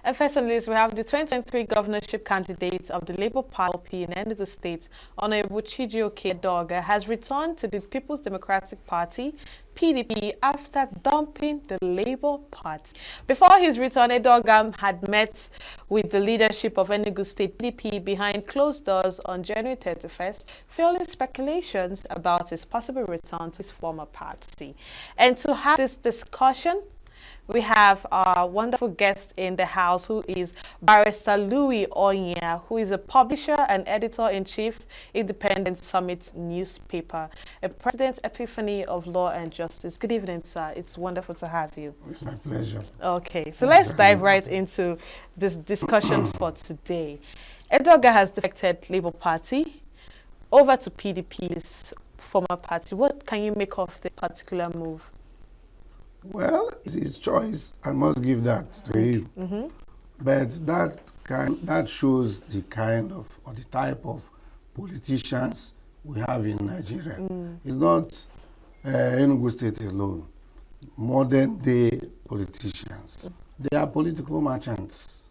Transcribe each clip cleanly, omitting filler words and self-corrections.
And first on the list, we have the 2023 governorship candidate of the Labour Party in Enugu State, Honorable Chijioke Edoga, has returned to the People's Democratic Party, PDP, after dumping the Labour Party. Before his return, Edoga had met with the leadership of Enugu State PDP behind closed doors on January 31st, fueling speculations about his possible return to his former party. And to have this discussion, we have our wonderful guest in the house, who is Barrister Louie Onyia, who is a publisher and editor-in-chief, Independent Summit newspaper, and President Epiphany of Law and Justice. Good evening, sir. It's wonderful to have you. It's my pleasure. Okay, so let's dive right into this discussion for today. Edoga has defected Labour Party over to PDP's former party. What can you make of the particular move? Well, it's his choice. I must give that to him. But that shows the kind of, or the type of politicians we have in Nigeria. It's not Enugu State alone. Modern day politicians. They are political merchants.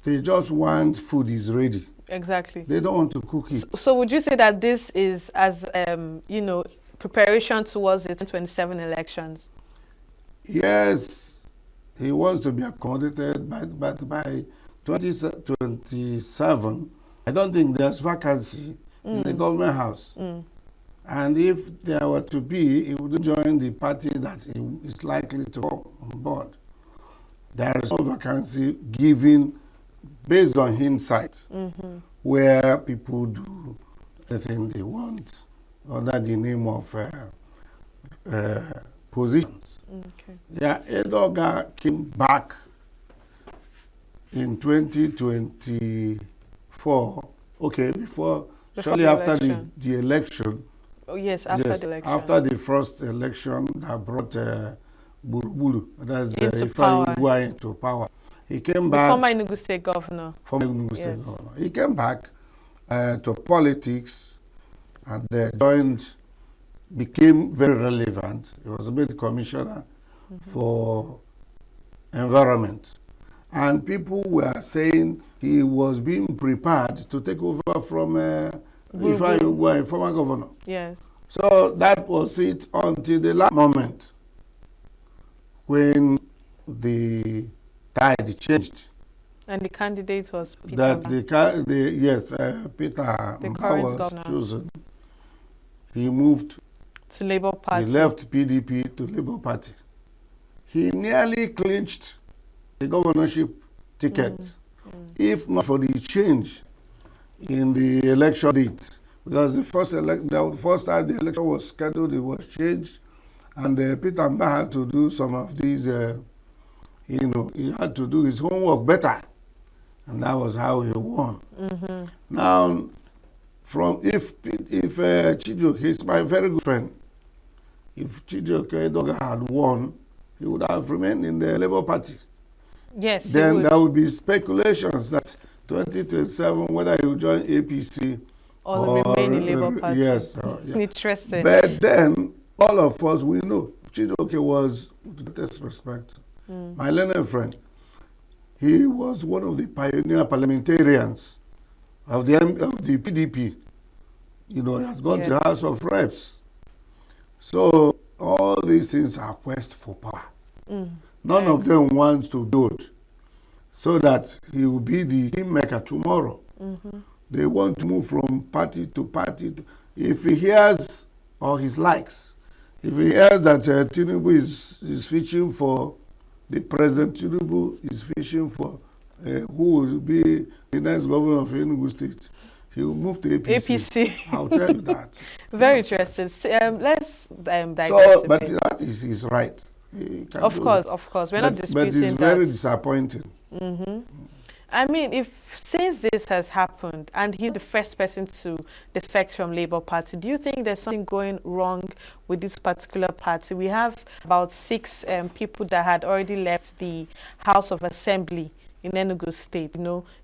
They just want food is ready. Exactly. They don't want to cook it. So would you say that this is as, preparation towards the 2027 elections? Yes, he wants to be accommodated, but by 2027, I don't think there's vacancy in the government house. And if there were to be, he wouldn't join the party that he is likely to go on board. There is no vacancy given based on hindsight, where people do anything they want under the name of positions. Okay. Yeah, Edoga came back in 2024. Okay, shortly after the election. Oh yes, after the election. After the first election that brought Buruburu, that's into power. He came back. Former Enugu State Governor. Former Enugu State Governor. He came back to politics and became very relevant. He was made commissioner for environment. And people were saying he was being prepared to take over from Ifeanyi, former governor. Yes. So that was it until the last moment when the tide changed. And the candidate was Peter. Peter the was governor. Chosen. He moved to Labour Party. He left PDP to Labour Party. He nearly clinched the governorship ticket, if not for the change in the election date. Because the first time the election was scheduled, it was changed, and Peter Mba had to do some of these, he had to do his homework better, and that was how he won. Now, if Chijioke is my very good friend, if Chijioke Edoga had won, he would have remained in the Labour Party. Yes. Then there would be speculations that 2027, whether he will join APC or remain in Labour Party. Yes. Interesting. But then, all of us, we know, Chijioke was, with greatest respect, my learned friend. He was one of the pioneer parliamentarians of the PDP. He has gone to the House of Reps. So all these things are quest for power. None of them wants to build so that he will be the kingmaker tomorrow. They want to move from party to party. If he hears, or his likes, if he hears that Tinubu is fishing for the president, Tinubu is fishing for who will be the next governor of Enugu State, he will move to APC. I'll tell you that. Very interesting. Let's digress. But that is his right. Of course. We're not disputing that. But it's very disappointing. I mean, since this has happened and he's the first person to defect from Labour Party, do you think there's something going wrong with this particular party? We have about 6 people that had already left the House of Assembly in Enugu State,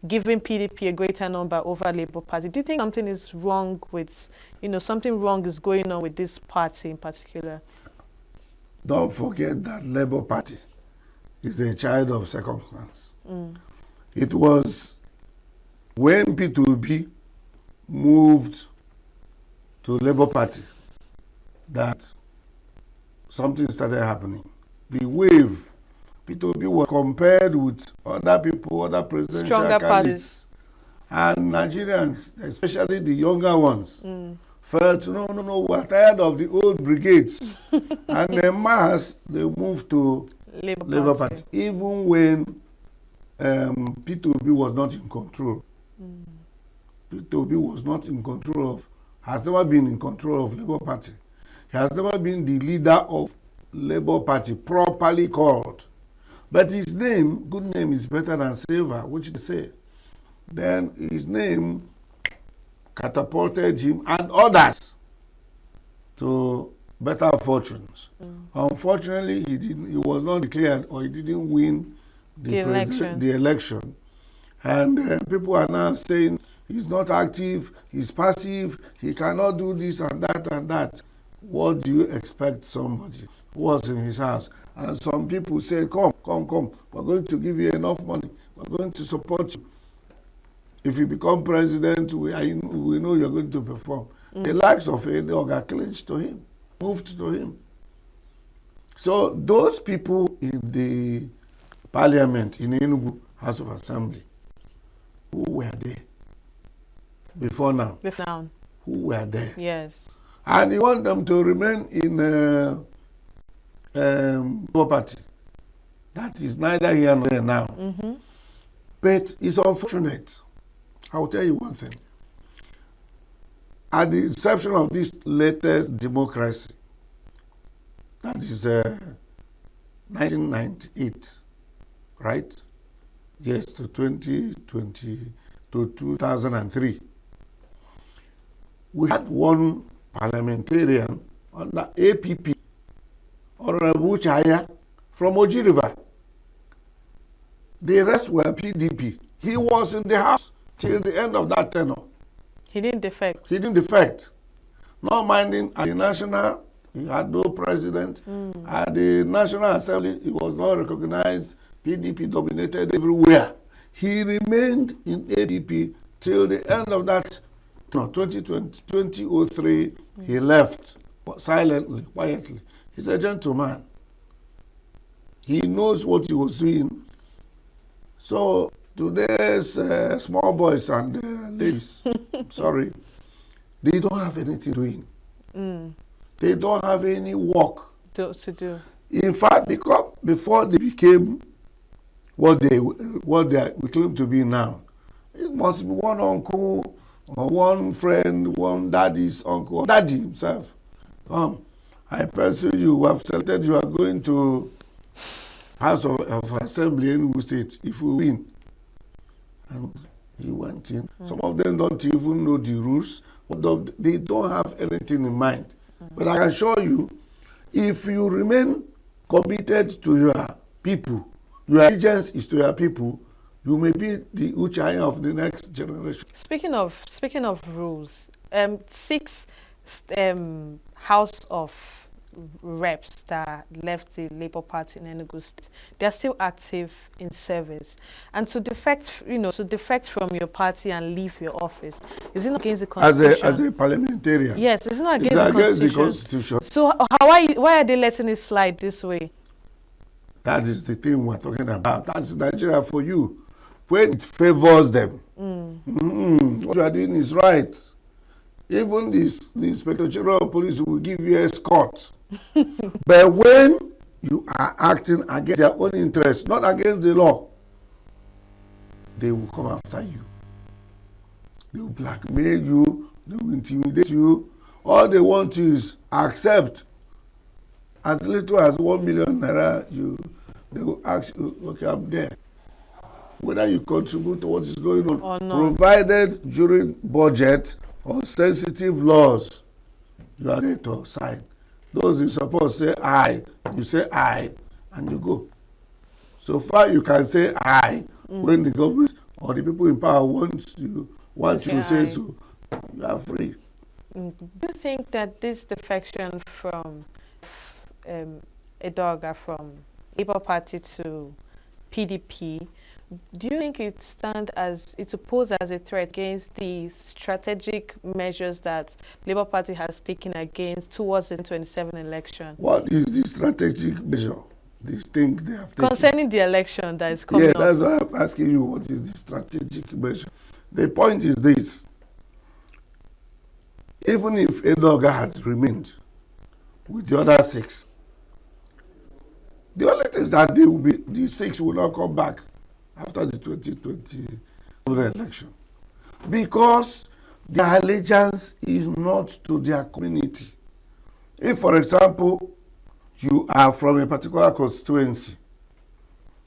giving PDP a greater number over Labour Party. Do you think something is wrong with, something wrong is going on with this party in particular? Don't forget that Labour Party is a child of circumstance. It was when P2B moved to Labour Party that something started happening. The wave, P2B was compared with other people, other presidential Stronger candidates. And Nigerians, especially the younger ones, felt, no, we're tired of the old brigades. And en masse, they moved to Labour Party. Even when P2B was not in control. P2B was not in control of, has never been in control of Labour Party. He has never been the leader of Labour Party, properly called. But his name, good name is better than silver, which they say. Then his name catapulted him and others to better fortunes. Unfortunately, he was not declared, or he didn't win the election. And people are now saying he's not active, he's passive, he cannot do this and that and that. What do you expect somebody who was in his house? And some people say, come, we're going to give you enough money, we're going to support you. If you become president, we know you're going to perform. The likes of Enugu clinched to him, moved to him. So those people in the parliament in Enugu House of Assembly, who were there before now? Who were there? Yes. And you want them to remain in property. That is neither here nor there now. But it's unfortunate. I will tell you one thing. At the inception of this latest democracy, that is 1998, right? Yes, to 2020, to 2003. We had one parliamentarian under APP, Honorable Onyia, from Oji River. The rest were PDP. He was in the house till the end of that tenure. He didn't defect. Not minding at the national, he had no president. At the National Assembly, he was not recognized. PDP dominated everywhere. He remained in APP till the end of that. 2003, he left silently, quietly. He's a gentleman. He knows what he was doing. So today's small boys and ladies, sorry, they don't have anything doing. They don't have any work to do. In fact, because before they became what they claim to be now, it must be one uncle or one friend, one daddy's uncle, or daddy himself. I pursue you, have selected you are going to House of Assembly in Enugu State if we win. And he went in. Some of them don't even know the rules. They don't have anything in mind. But I can assure you, if you remain committed to your people, your allegiance is to your people, you may be the Onyia of the next generation. Speaking of rules, 6 House of Reps that left the Labour Party in Enugu State, they're still active in service. And to defect from your party and leave your office, is it not against the Constitution? As a parliamentarian? Yes, it's not against the Constitution. So why are they letting it slide this way? That is the thing we're talking about. That's Nigeria for you. When it favors them, what you are doing is right. Even the Inspector General of Police will give you escort. But when you are acting against their own interests, not against the law, they will come after you. They will blackmail you. They will intimidate you. All they want is accept as little as 1 million naira. They will ask you, okay, I'm there. Whether you contribute to what is going on, or not. Provided during budget or sensitive laws, you are there to sign. Those in support say aye, you say aye, and you go. So far you can say aye when the government or the people in power want you to say so, you are free. Do you think that this defection from Edoga from Labour Party to PDP, do you think it stands as, it's posed as a threat against the strategic measures that Labour Party has taken against towards the 2027 election? What is the strategic measure they think they have taken? Concerning the election that is coming Yeah, up. that's why I'm asking you, what is the strategic measure? The point is this. Even if Edoga had remained with the other 6, the only thing is that they will be, the 6 will not come back after the 2020 election, because their allegiance is not to their community. If, for example, you are from a particular constituency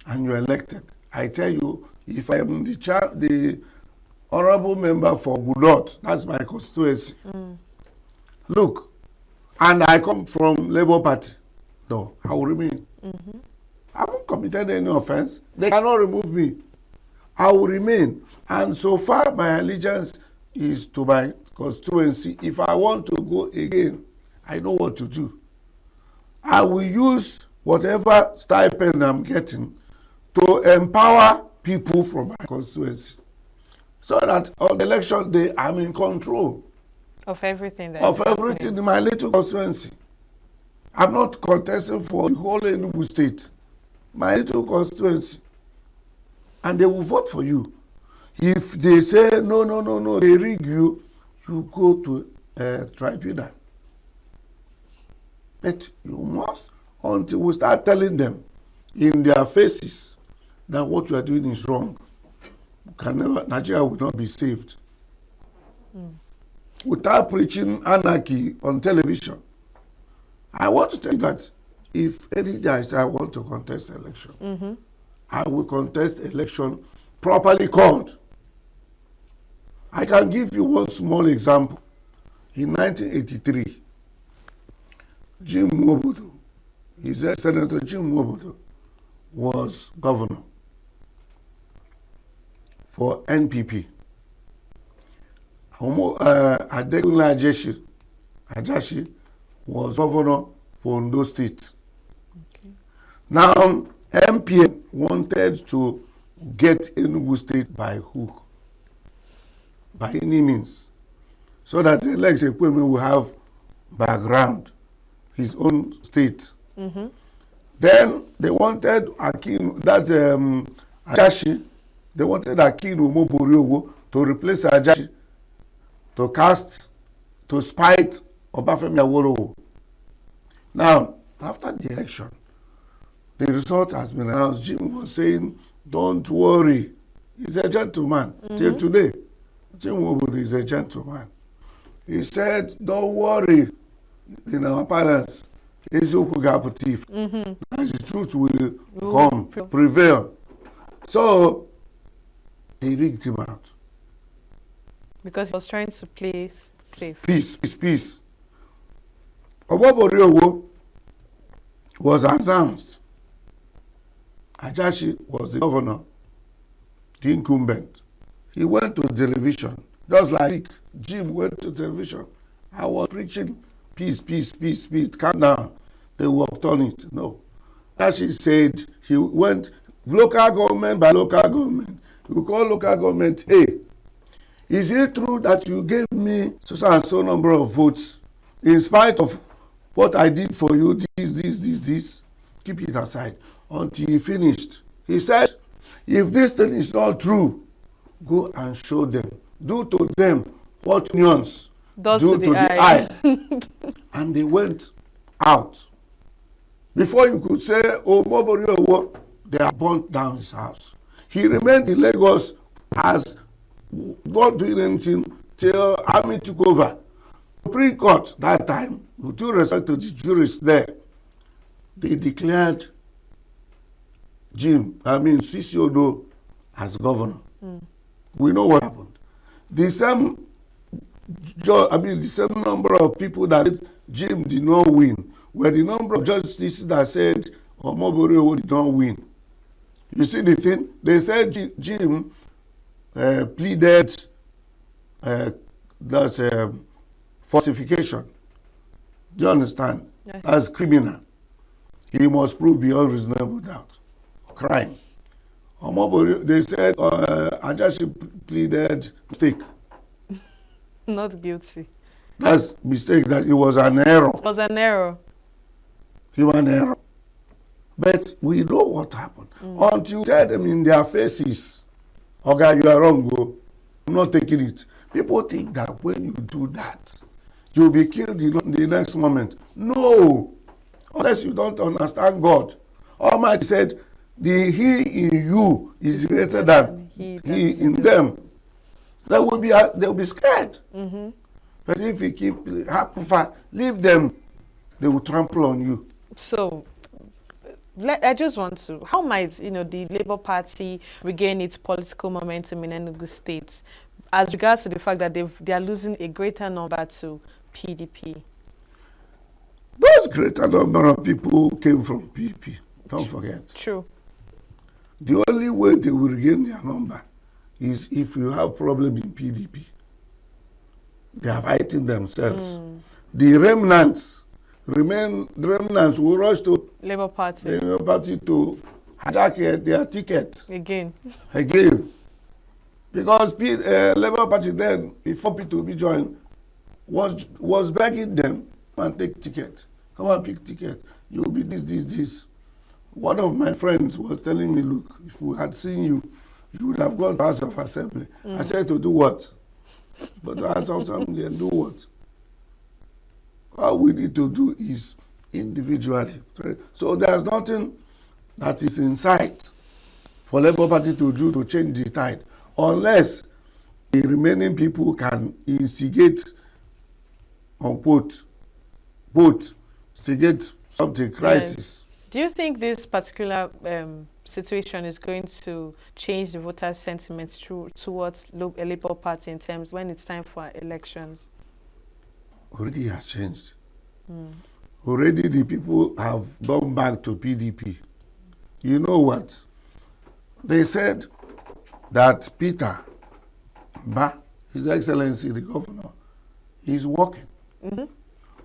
and you're elected, I tell you, if I am the honorable member for Gudot, that's my constituency. Look, and I come from Labour Party, no, I will remain. I haven't committed any offense. They cannot remove me. I will remain. And so far, my allegiance is to my constituency. If I want to go again, I know what to do. I will use whatever stipend I'm getting to empower people from my constituency, so that on election day, I'm in control Of everything that of is everything happening. in my little constituency. I'm not contesting for the whole Enugu state, my little constituency. And they will vote for you. If they say, no, they rig you, you go to a tribunal. But you must, until we start telling them in their faces that what you are doing is wrong, Nigeria will not be saved. Without preaching anarchy on television, I want to tell you that if any day I say I want to contest election, I will contest election properly called. I can give you one small example. In 1983, Jim Nwobodo, Senator Jim Nwobodo, was governor for NPP. Adekunle Ajashi was governor for Ondo State. Okay. Now, MPN wanted to get Enugu State by hook, by any means, so that the Alex Ekweme will have background, his own state. Then they wanted Akin, that's Ajashi, they wanted Akin Umoboriowo to replace Ajashi, to cast, to spite Obafemi Awolowo. Now, after the election, the result has been announced. Jim was saying, don't worry. He's a gentleman. Till today, Jim Nwobodo is a gentleman. He said, don't worry. In our parlance, Eziokwu ga-apụta ife. As the truth will prevail. So, they rigged him out. Because he was trying to play safe. Peace. Omoboriowo was announced. Ajashi was the governor, the incumbent. He went to television, just like Jim went to television. I was preaching peace, calm down. They will upturn it. No. Ajashi said he went local government by local government. You call local government, hey, is it true that you gave me so and so number of votes in spite of what I did for you, this? Keep it aside until he finished. He said, if this thing is not true, go and show them. Do to them what unions do to the eye. And they went out. Before you could say, oh, Moboriowo, they have burnt down his house. He remained in Lagos as not doing anything till army took over. Supreme Court that time, with due respect to the jurists there, they declared Sisi Odo as governor. We know what happened. The same number of people that said Jim did not win were the number of justices that said Omoboriowo did not win. You see the thing? They said Jim pleaded falsification. Do you understand? Yes. As criminal. he must prove beyond reasonable doubt. Crime. They said Ajashi pleaded mistake. Not guilty. That's mistake, that it was an error. It was an error. Human error. But we know what happened. Until you tell them in their faces, okay, you are wrong, go. I'm not taking it. People think that when you do that, you'll be killed in the next moment. No. Unless you don't understand God. Almighty said, the he in you is greater than he in them. They will be scared. But if you keep leave them, they will trample on you. So, I just want to, how might, the Labour Party regain its political momentum in Enugu State as regards to the fact that they are losing a greater number to PDP? Those greater number of people came from PDP. Don't forget. True. The only way they will regain their number is if you have problem in PDP. They are fighting themselves. The remnants will rush to Labour Party. The Labour Party to hijack their ticket. Again. Because Labour Party then, before P2B joined, was begging them, come and take ticket. Come and pick ticket. You will be this. One of my friends was telling me, look, if we had seen you, you would have gone to House of Assembly. I said, to do what? But the House of Assembly and do what? All we need to do is individually. So there's nothing that is in sight for Labour Party to do to change the tide, unless the remaining people can instigate, unquote, instigate something, crisis. Yes. Do you think this particular situation is going to change the voters' sentiments towards a Labour Party in terms when it's time for elections? Already has changed. Already the people have gone back to PDP. You know what? They said that Peter Ba, His Excellency the Governor, is working.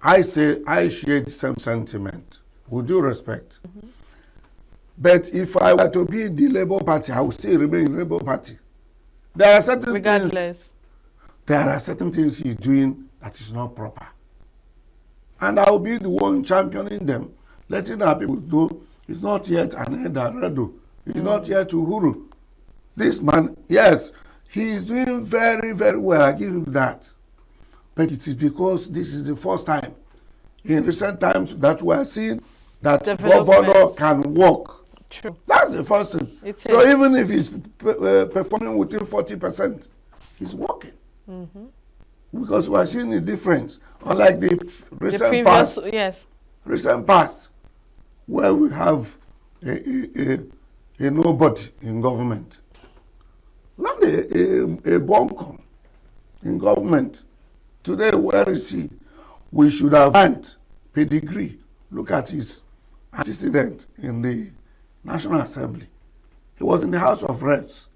I say I share the same sentiment, with due respect. But if I were to be in the Labour Party, I would still remain in the Labour Party. There are certain things he's doing that is not proper. And I will be the one championing them, letting our people know it's not yet an Eldorado. It's not yet Uhuru. This man, yes, he is doing very, very well. I give him that. But it is because this is the first time in recent times that we are seeing that governor can work. True. That's the first thing. So even if he's performing within 40%, he's working. Because we are seeing a difference. Unlike the recent past. Yes. Recent past, where we have a nobody in government. Not a buncombe in government. Today, where is he? We should have earned pedigree. Look at his antecedent in the National Assembly. He was in the House of Reps.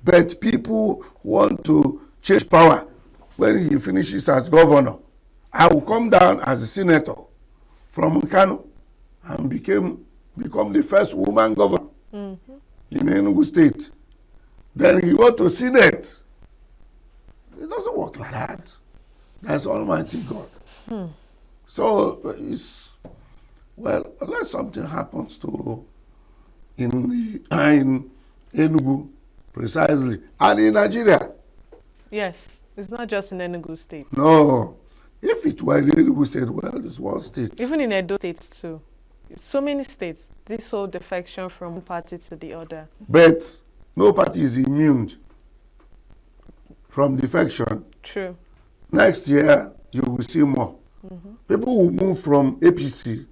But people want to change power when he finishes as governor. I will come down as a senator from Kano and become the first woman governor in Enugu State. Then he go to Senate. It doesn't work like that. That's Almighty God. So unless something happens to in Enugu precisely, and in Nigeria. Yes, it's not just in Enugu State. No, if it were in Enugu State, well, it's one state. Even in Edo State too. So many states. This whole defection from one party to the other. But no party is immune from defection. True. Next year, you will see more. People will move from APC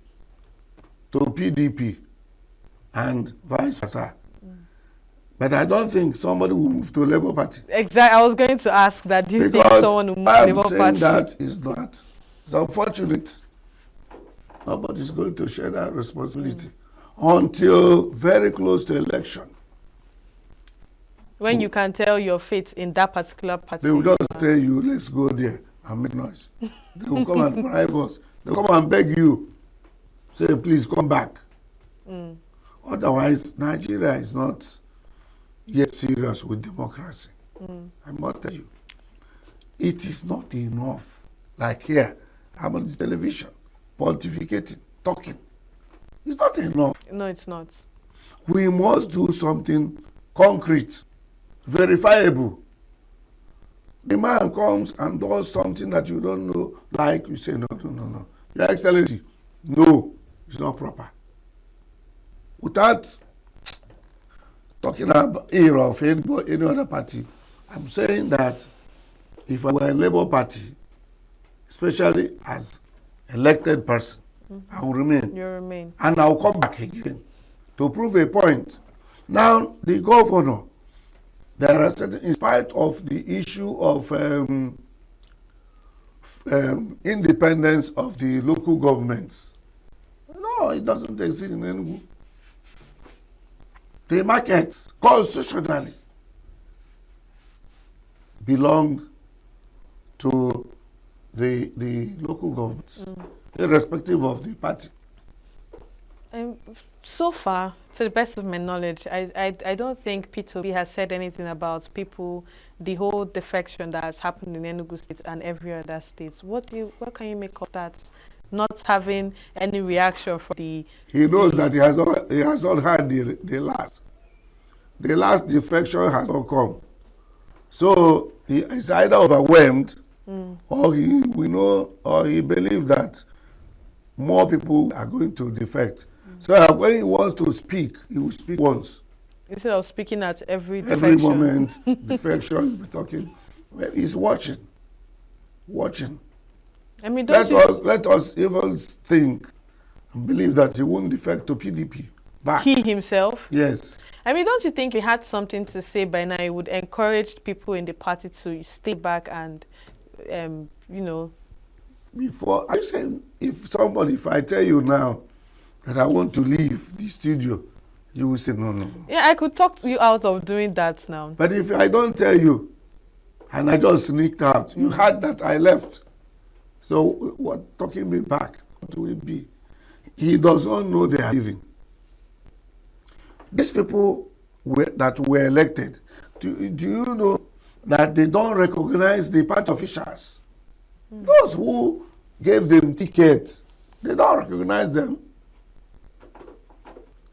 to PDP and vice versa. But I don't think somebody will move to Labour Party. Exactly. I was going to ask that. Do you think someone will move to Labour Party? I'm saying that is not. It's unfortunate. Nobody's going to share that responsibility until very close to election. When you can tell your fate in that particular party. They will just tell you, let's go there and make noise. They will come and bribe us. They will come and beg you. say, please come back. Otherwise, Nigeria is not yet serious with democracy. I must tell you, it is not enough. Like here, I'm on the television, pontificating, talking. It's not enough. No, it's not. We must do something concrete, verifiable. The man comes and does something that you don't know, like you say, no. Your Excellency, no, it's not proper. Without talking about era of any other party, I'm saying that if I were a Labour Party, especially as elected person, I will remain. You remain. And I'll come back again to prove a point. Now, the governor, there are certain, in spite of the issue of independence of the local governments, no, it doesn't exist in Enugu. The markets constitutionally belong to the local governments, irrespective of the party. So far, to the best of my knowledge, I don't think P2B has said anything about people, the whole defection that has happened in Enugu State and every other state. What can you make of that? Not having any reaction from the... He knows that he has not had the last. The last defection has not come. So he is either overwhelmed or he believes that more people are going to defect. So when he wants to speak, he will speak once. Instead of speaking at every defection. Every moment, defection, he'll be talking. Well, he's watching. I mean, let us even think and believe that he won't defect to PDP back. He himself? Yes. I mean, don't you think he had something to say by now? He would encourage people in the party to stay back and, Before, I say, if I tell you now that I want to leave the studio, you will say no. Yeah, I could talk you out of doing that now. But if I don't tell you, and I just sneaked out, you heard that I left. So what talking me back? What will it be? He does not know they are leaving. These people that were elected, do you know that they don't recognize the party officials? Those who gave them tickets, they don't recognize them.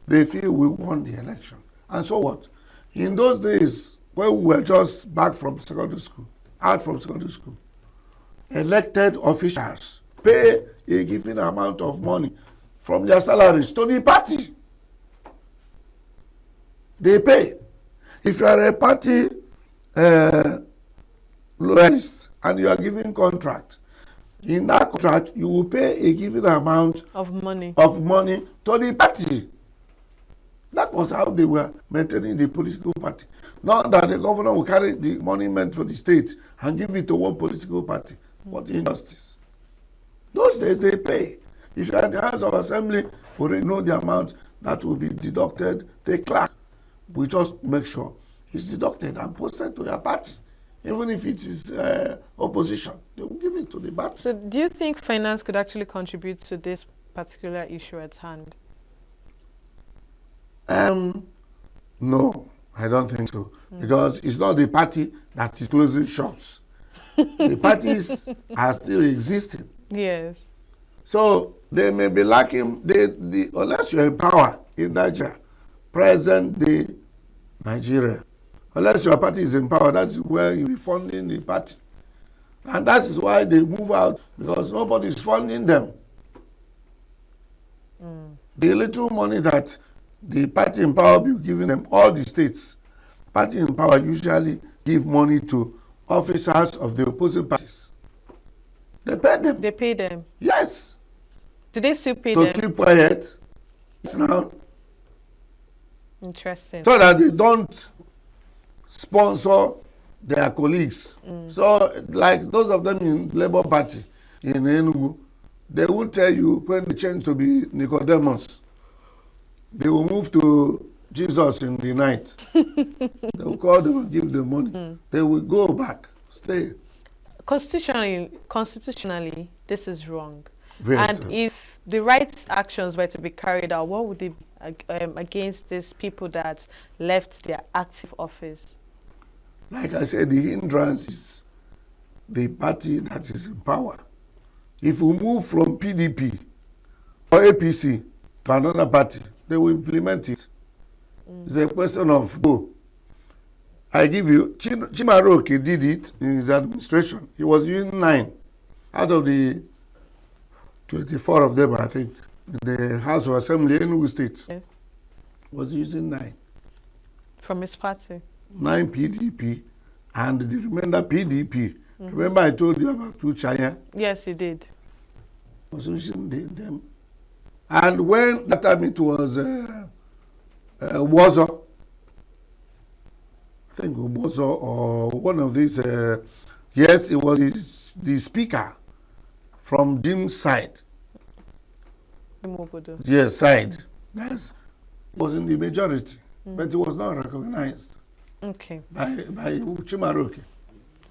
They feel we won the election. And so what? In those days, when we were just back from secondary school, out from secondary school, elected officials pay a given amount of money from their salaries to the party. They pay. If you are a party loyalist and you are giving contract, in that contract you will pay a given amount of money to the party. That was how they were maintaining the political party. Not that the governor will carry the money meant for the state and give it to one political party. What injustice. Those days they pay. If you are in the House of Assembly, we already know the amount that will be deducted. The clerk will just make sure it's deducted and posted to your party. Even if it is opposition, they will give it to the party. So do you think finance could actually contribute to this particular issue at hand? No, I don't think so. Because it's not the party that is closing shops. The parties are still existing. Yes. So they may be lacking, unless you're in power in Nigeria, present day Nigeria, unless your party is in power, that's where you'll be funding the party. And that is why they move out, because nobody is funding them. The little money that the party in power will be giving them, all the states, party in power usually give money to officers of the opposing parties. They pay them. They pay them? Yes. Do they still pay them? To keep quiet. It's now. Interesting. So that they don't sponsor their colleagues. So, like those of them in Labour Party in Enugu, they will tell you when they change to be Nicodemus, they will move to Jesus in the night. They will call them and give them money. They will go back, stay. Constitutionally, this is wrong. Yes, And if the right actions were to be carried out, what would it be against these people that left their active office? like I said, the hindrance is the party that is in power. If we move from PDP or APC to another party, they will implement it. It's a question of go. I give you, Chimaroke did it in his administration. He was using 9 out of the 24 of them, I think, in the House of Assembly, Enugu State. Yes. Was using 9. From his party? 9 PDP and the remainder PDP. Remember I told you about Uchaya? Yes, you did. Was using them. And when that time it was Wazo, I think Wazo or one of these, yes, it was the speaker from Jim's side. Yes, side. That was in the majority, but it was not recognized by Chimaroke.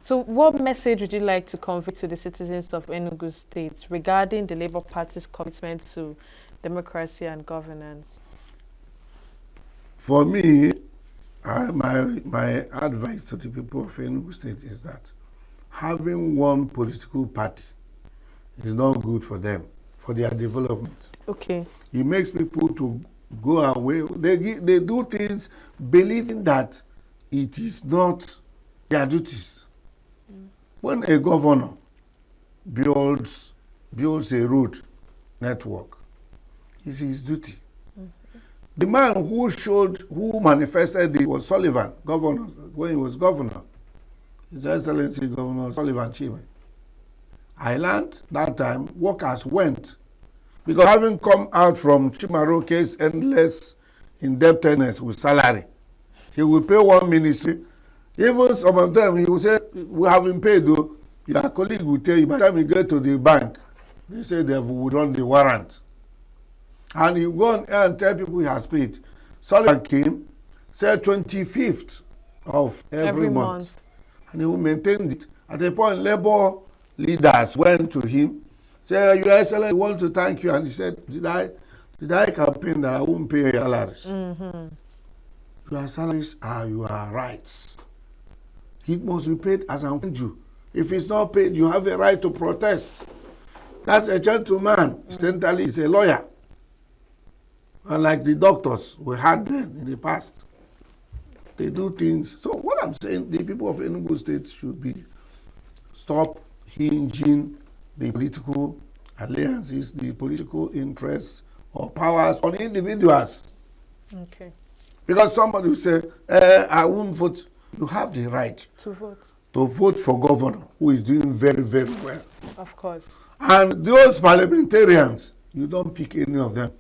So what message would you like to convey to the citizens of Enugu State regarding the Labour Party's commitment to democracy and governance? For me, my advice to the people of Enugu State is that having one political party is not good for them, for their development. Okay. It makes people to go away. They do things believing that it is not their duties. When a governor builds a road network, it's his duty. The man who manifested it was Sullivan, governor, when he was governor. His Excellency Governor Sullivan Chime. I learned that time workers went, because having come out from Chimaroke's endless indebtedness with salary, he will pay one ministry. Even some of them, he will say, we haven't paid though. Your colleague will tell you, by the time you get to the bank, they say they have withdrawn the warrant. And he go on and tell people he has paid. Sullivan came, said 25th of every month. And he will maintain it. At a point, labor leaders went to him, said, Your Excellency, we want to thank you. And he said, did I campaign that I won't pay your salaries? Your salaries are your rights. It must be paid as I'm paying you. If it's not paid, you have a right to protest. That's a gentleman. Incidentally, he's a lawyer. Unlike the doctors we had then in the past. They do things. So what I'm saying, the people of Enugu State should stop hinging the political alliances, the political interests or powers on individuals. Okay. Because somebody will say, I won't vote. You have the right to vote. To vote for governor who is doing very, very well. Of course. And those parliamentarians, you don't pick any of them.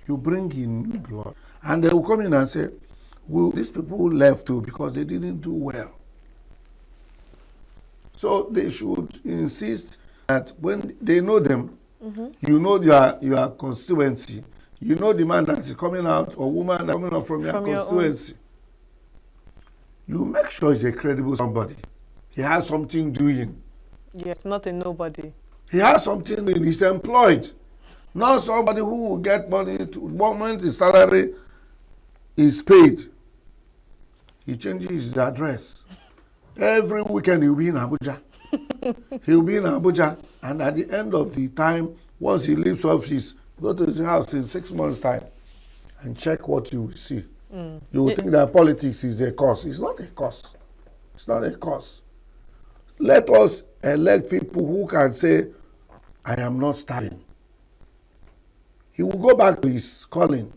You bring in new blood. And they will come in and say, well, these people left too because they didn't do well. So they should insist that when they know them, you know your constituency, you know the man that is coming out or woman coming out from your constituency. You make sure he's a credible somebody. He has something doing. Yes, not a nobody. He has something doing. He's employed. Not somebody who will get money to the moment his salary is paid. He changes his address. Every weekend he'll be in Abuja. He'll be in Abuja, and at the end of the time, once he leaves office, go to his house in 6 months' time and check what you will see. You will think that politics is a cause. It's not a cause. It's not a cause. Let us elect people who can say, I am not starving. He will go back to his calling.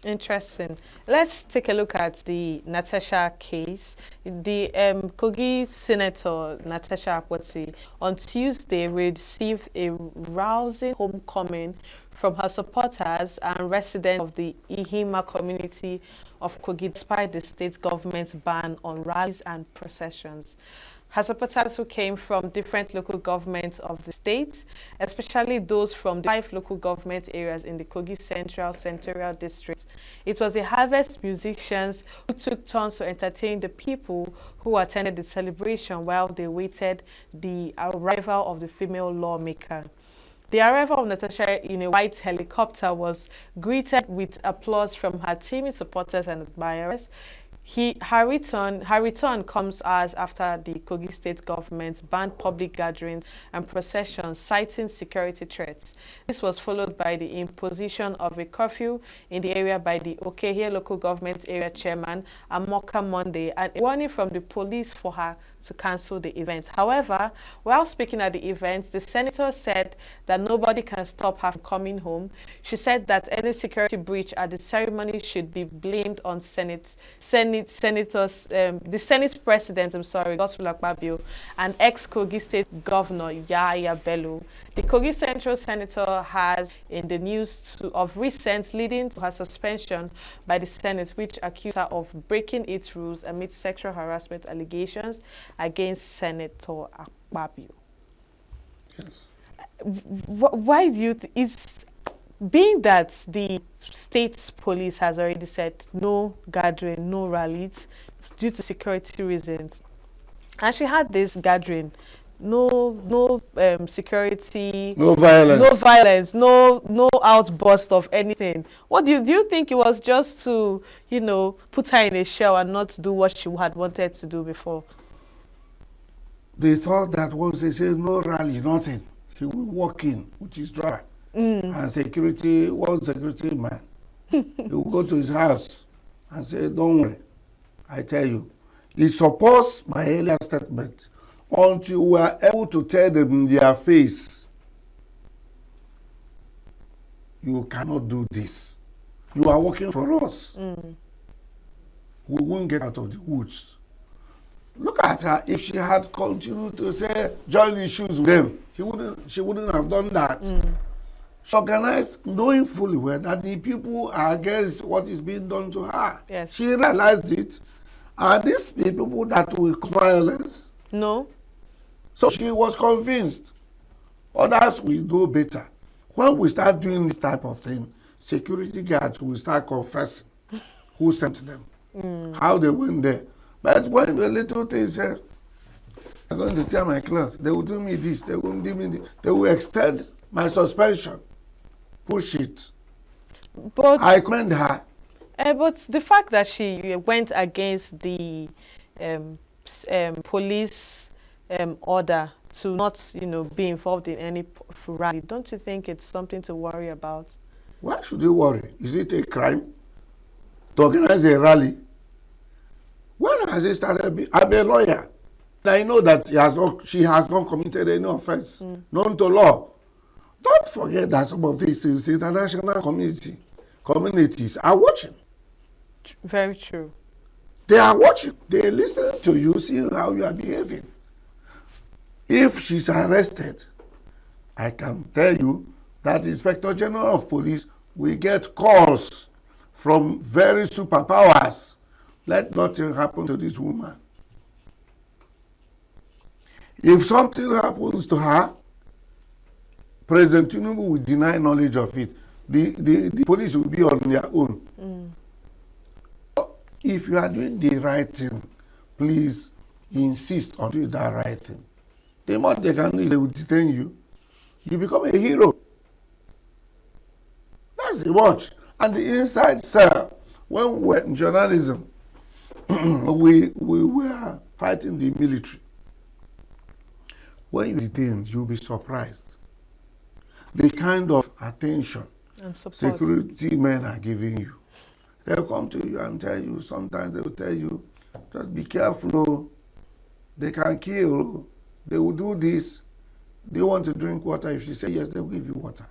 Interesting. Let's take a look at the Natasha case. The Kogi Senator Natasha Akwati on Tuesday received a rousing homecoming from her supporters and residents of the Ihima community of Kogi, despite the state government's ban on rallies and processions. her supporters who came from different local governments of the state, especially those from the 5 local government areas in the Kogi Central Senatorial District. It was a harvest musicians who took turns to entertain the people who attended the celebration while they waited the arrival of the female lawmaker. The arrival of Natasha in a white helicopter was greeted with applause from her team supporters and admirers. Her return comes hours after the Kogi state government banned public gatherings and processions, citing security threats. This was followed by the imposition of a curfew in the area by the Okehie local government area chairman, Amoka Monday, and a warning from the police for her to cancel the event. However, while speaking at the event, the senator said that nobody can stop her from coming home. She said that any security breach at the ceremony should be blamed on the Senate president, Gospel Akpabio, and ex-Kogi State Governor Yahaya Bello. The Kogi Central Senator has in the news of recent, leading to her suspension by the Senate, which accused her of breaking its rules amid sexual harassment allegations against Senator Akpabio. Yes. Why do you it's being that the state's police has already said no gathering, no rallies due to security reasons, and she had this gathering, no security, no violence, no outburst of anything. What do you think it was just to, put her in a shell and not do what she had wanted to do before? They thought that once they say no rally, nothing, he will walk in with his driver. And one security man, he will go to his house and say, don't worry, I tell you. He supports my earlier statement until we are able to tell them in their face, you cannot do this. You are working for us. We won't get out of the woods. Look at her. If she had continued to say, join issues with them, she wouldn't have done that. She organized knowing fully well that the people are against what is being done to her. Yes. She realized it. Are these people that will cause violence? No. So she was convinced. Others will know better. When we start doing this type of thing, security guards will start confessing who sent them, how they went there. But when the little things say, I'm going to tear my clothes, they will do me this, they will do me this, they will extend my suspension, push it. But I commend her. But the fact that she went against the police order to not, be involved in any rally, don't you think it's something to worry about? Why should you worry? Is it a crime to organize a rally? When has he started? I'm a lawyer. I know that she has not committed any offense known to law. Don't forget that some of these international communities are watching. Very true. They are watching. They are listening to you, seeing how you are behaving. If she's arrested, I can tell you that the Inspector General of Police will get calls from very superpowers. Let nothing happen to this woman. If something happens to her, President Enugu will deny knowledge of it. The police will be on their own. If you are doing the right thing, please insist on doing that right thing. The more they can do, they will detain you. You become a hero. That's the watch. And the inside cell, when we were in journalism, we were fighting the military. When you detain, you'll be surprised. The kind of attention and support security men are giving you. They'll come to you and tell you, sometimes they will tell you, just be careful. They can kill. They will do this. Do you want to drink water? If you say yes, they will give you water.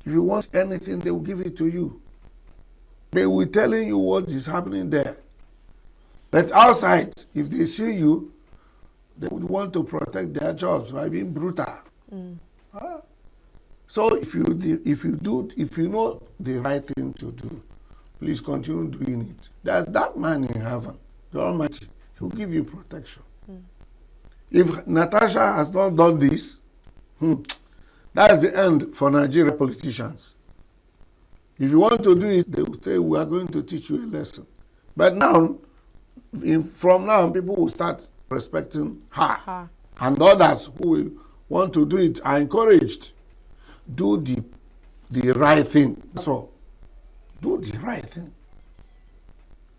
If you want anything, they will give it to you. They will be telling you what is happening there. But outside, if they see you, they would want to protect their jobs by being brutal. So if you know the right thing to do, please continue doing it. There's that man in heaven, the Almighty. He will give you protection. If Natasha has not done this, that's the end for Nigerian politicians. If you want to do it, they will say, we are going to teach you a lesson. But now, from now, people will start respecting her. And others who will want to do it are encouraged. Do the right thing. That's all. Do the right thing.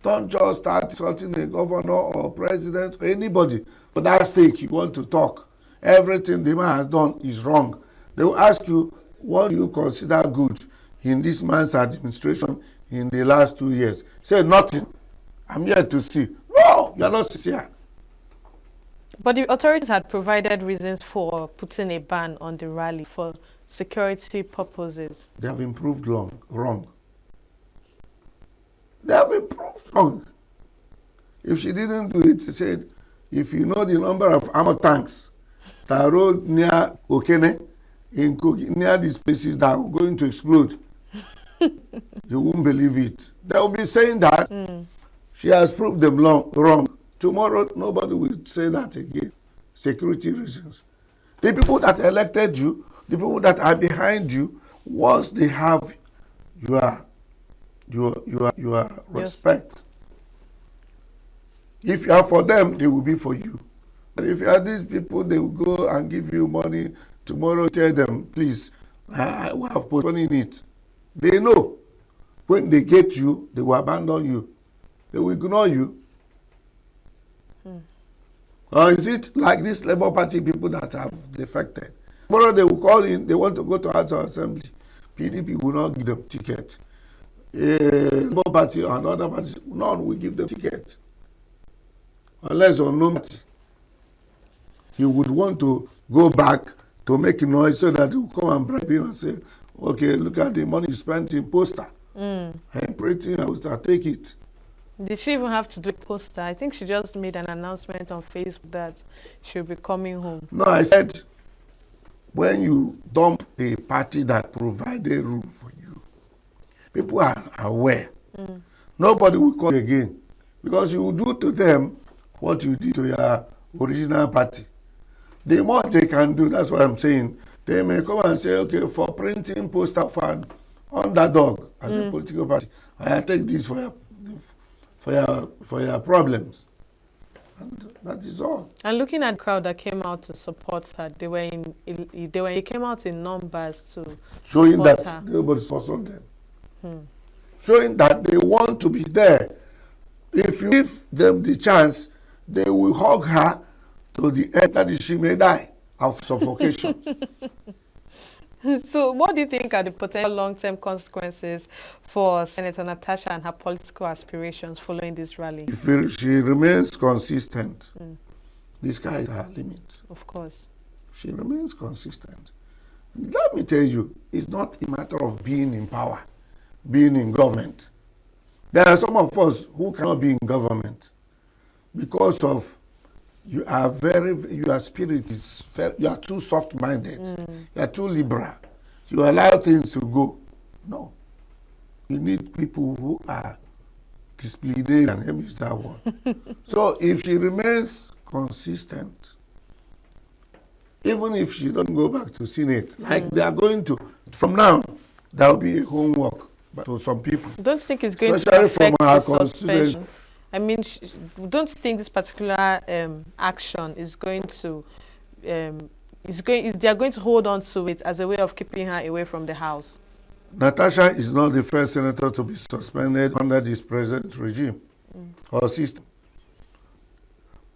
Don't just start insulting a governor or president or anybody. For that sake, you want to talk. Everything the man has done is wrong. They will ask you, what do you consider good in this man's administration in the last 2 years? Say nothing. I'm here to see. No, you're not sincere. But the authorities had provided reasons for putting a ban on the rally for security purposes. They have improved wrong. They have improved wrong. If she didn't do it, she said, if you know the number of armor tanks that rode near Okene, near these places that are going to explode, you won't believe it. They will be saying that she has proved them wrong. Tomorrow, nobody will say that again. Security reasons. The people that elected you, the people that are behind you, once they have your respect. If you are for them, they will be for you. But if you are these people, they will go and give you money. Tomorrow, tell them, please, I will have postponing it. They know when they get you, they will abandon you. They will ignore you. Or is it like this Labour Party people that have defected? Tomorrow they will call in, they want to go to House of Assembly. PDP will not give them ticket. Labour Party and other parties, none will give them ticket. Unless unknown party. You would want to go back to make noise so that they will come and bribe him and say, okay, look at the money you spent in poster. I'm printing a poster, take it. Did she even have to do a poster? I think she just made an announcement on Facebook that she'll be coming home. No, I said, when you dump a party that provided room for you, people are aware. Nobody will call you again. Because you will do to them what you did to your original party. The more they can do, that's what I'm saying. They may come and say, okay, for printing poster for an underdog as a political party, I take this for your problems. And that is all. And looking at the crowd that came out to support her, they came out in numbers to showing that her. nobody sponsored them. Showing that they want to be there. If you give them the chance, they will hug her to the end that she may die of suffocation. So what do you think are the potential long-term consequences for Senator Natasha and her political aspirations following this rally? If she remains consistent, this guy is her limit. Of course. She remains consistent. Let me tell you, it's not a matter of being in power, being in government. There are some of us who cannot be in government because of your spirit is you are too soft-minded. You are too liberal. You allow things to go. No. You need people who are disciplinarian, let me use that word. So if she remains consistent, even if she doesn't go back to Senate, like they are going to, from now, there will be a homework to some people. Don't you think it's going especially to affect from her the suspension? I mean, don't you think this particular action is going to, they are going to hold on to it as a way of keeping her away from the house? Natasha is not the first senator to be suspended under this present regime or system.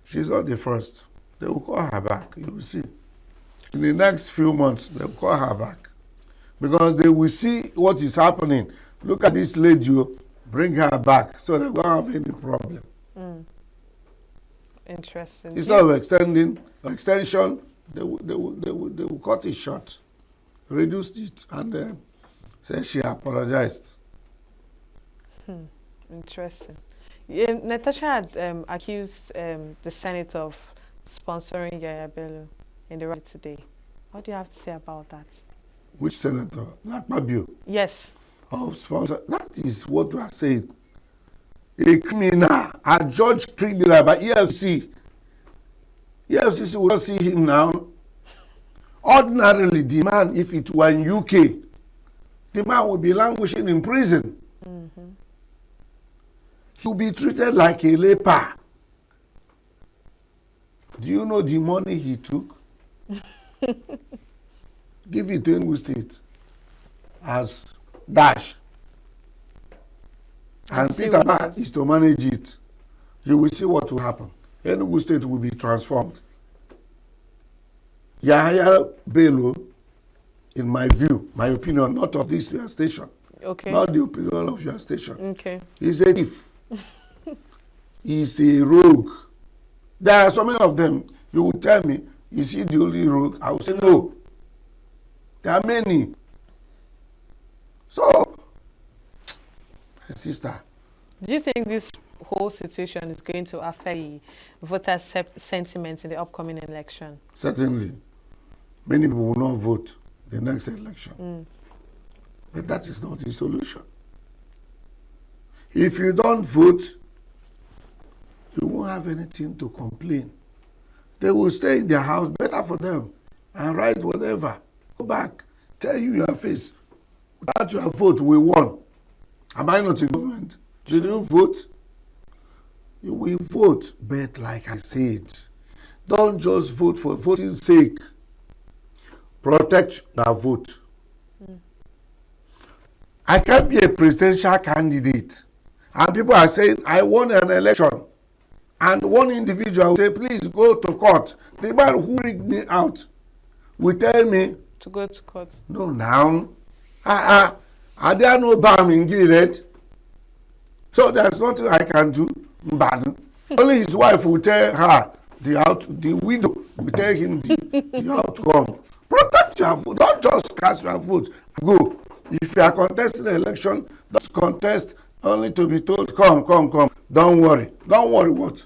She's not the first. They will call her back, you will see. In the next few months, they will call her back. Because they will see what is happening. Look at this lady, bring her back so they won't have any problem. Interesting. Instead of extension, they will cut it short, reduce it, and say she apologized. Interesting. Natasha had accused the Senate of sponsoring Yaya Bello in the rally today. What do you have to say about that? Which senator? Lakpabio? Yes. Of sponsor. That is what we are saying. A criminal, a judge criminal by EFC. EFCC will not see him now. Ordinarily, the man, if it were in UK, the man would be languishing in prison. He will be treated like a leper. Do you know the money he took? Give it to Enugu State as dash. And Peter Man is to manage it. You will see what will happen. Enugu State will be transformed. Yahaya Bello, in my view, my opinion, not of this your station. Okay. Not the opinion of your station. Okay. He's a thief. He's a rogue. There are so many of them. You will tell me, is he the only rogue? I will say no. There are many. So, my sister. Do you think this whole situation is going to affect voter sentiment in the upcoming election? Certainly. Many people will not vote the next election. But that is not the solution. If you don't vote, you won't have anything to complain. They will stay in their house, better for them, and write whatever. Go back, tell you your face. Without your vote, we won. Am I not in government? Did you vote? You will vote, but like I said, don't just vote for voting's sake. Protect your vote. I can't be a presidential candidate. And people are saying, I won an election. And one individual will say, please go to court. The man who rigged me out will tell me to go to court. No, now. Are there no balm in Gilead? So there's nothing I can do. Only his wife will tell her, the widow will tell him the outcome. Protect your vote. Don't just cast your vote. Go. If you are contesting the election, don't contest only to be told, come. Don't worry. Don't worry what?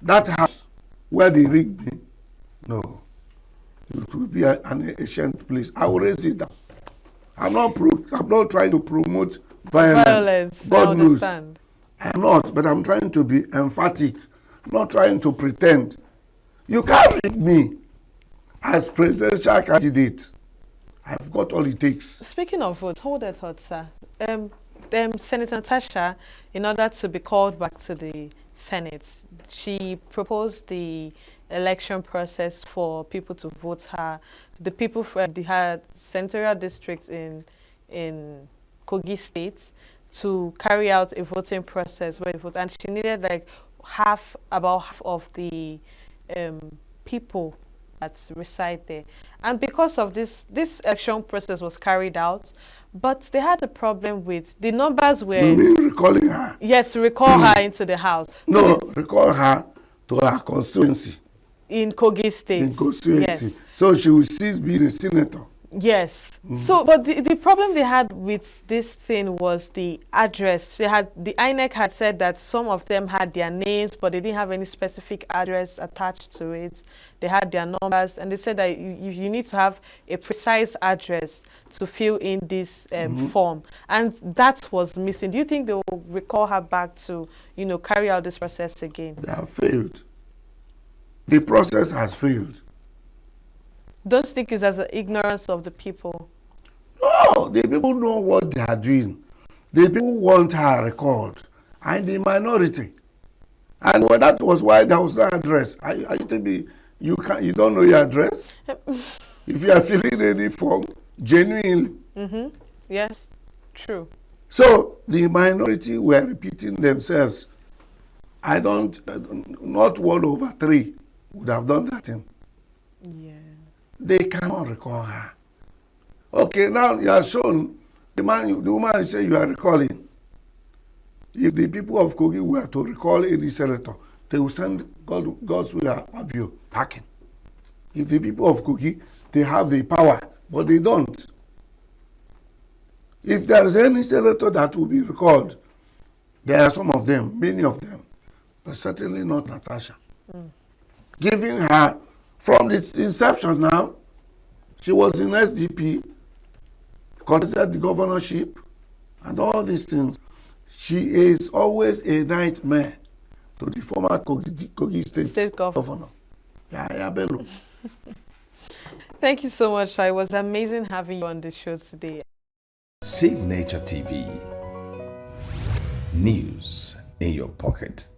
That house where they rigged me, no. It will be an ancient place. I will raise it down. I'm not trying to promote violence. God knows. I'm not, but I'm trying to be emphatic. I'm not trying to pretend. You can't rig me as presidential candidate. I've got all it takes. Speaking of votes, hold that thought, sir. Senator Natasha, in order to be called back to the Senate, she proposed the election process for people to vote her, the people from the senatorial district in Kogi State, to carry out a voting process where they vote, and she needed like about half of the people that reside there. And because of this election process was carried out, but they had a problem with the numbers were... You mean recalling her? Yes, to recall her into the house. No, recall her to her constituency. In Kogi State. In constituency. Yes. So she will cease being a senator. Yes. So, but the problem they had with this thing was the address. The INEC had said that some of them had their names, but they didn't have any specific address attached to it. They had their numbers, and they said that you need to have a precise address to fill in this form, and that was missing. Do you think they will recall her back to, carry out this process again? They have failed. The process has failed. Don't you think it's as an ignorance of the people? No, the people know what they are doing. The people want her recalled, and the minority. And well, that was why there was no address. Are you telling me you don't know your address? If you are filling any form, genuinely. Yes, true. So the minority were repeating themselves. Not 1/3 would have done that thing. Yeah. They cannot recall her. Okay, now you are shown the woman you say you are recalling. If the people of Kogi were to recall any senator, they will send God's will Abio packing. If the people of Kogi, they have the power, but they don't. If there is any senator that will be recalled, there are some of them, many of them, but certainly not Natasha. Giving her, from its inception now, she was in SDP, contested the governorship, and all these things. She is always a nightmare to the former Kogi State governor. Yeah, Bello. Thank you so much. It was amazing having you on the show today. Save Nature TV. News in your pocket.